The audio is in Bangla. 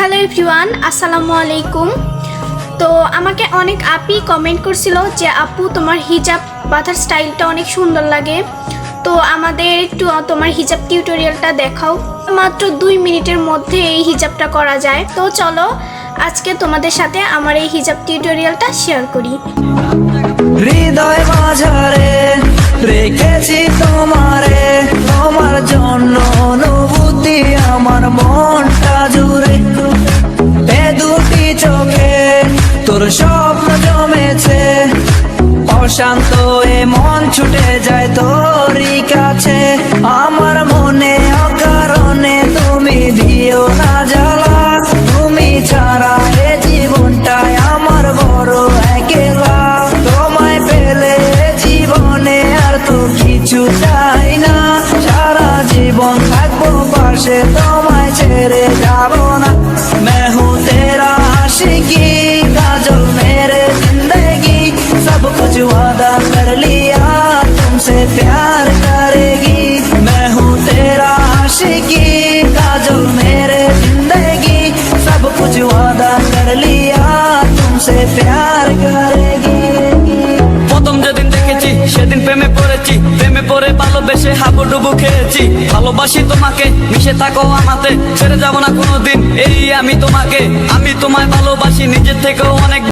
হ্যালো এভরিওয়ান, আসসালামু আলাইকুম। তো আমাকে অনেক আপি কমেন্ট করছিল যে আপু তোমার হিজাব বাঁধার স্টাইলটা অনেক সুন্দর লাগে, তো আমাদের একটু তোমার হিজাব টিউটোরিয়ালটা দেখাও। মাত্র 2 মিনিটের মধ্যে এই হিজাবটা করা যায়। তো চলো আজকে তোমাদের সাথে আমার এই হিজাব টিউটোরিয়ালটা শেয়ার করি। হৃদয় মাঝারে রেখেছি তোমারে, তোমার জন্য অনুভূতি আমার মনটা জুড়ে। এ দুটি চোখে তোর স্বপ্ন জমেছে, অশান্ত এ মন ছুটে যায় তোরই কাছে। আমার মনে অকারণে তুমি দিও না জ্বালা, তুমি ছাড়া এ জীবনটাই আমার বড় একলা। তোমায় পেলে জীবনে আর তো কিছু চাই না, সারা জীবন থাকবো পাশে, তোমায় ছেড়ে যাবো না। मैं हूँ तेरा आशिकी, काजल मेरे जिंदगी, सब कुछ वादा कर लिया तुमसे प्यार करेगी। मैं हूँ तेरा आशिकी, काजल मेरे जिंदगी, सब कुछ वादा कर लिया तुमसे प्यार करेगी। প্রথম যেদিন দেখেছি সেদিন প্রেমে পড়েছি, প্রেমে পড়ে ভালোবেসে হাবুডুবু খেয়েছি। ভালোবাসি তোমাকে, মিশে থাকো আমাতে, ছেড়ে যাবো না কোনোদিন এই আমি তোমাকে। আমি তোমায় ভালোবাসি নিজের থেকেও অনেক।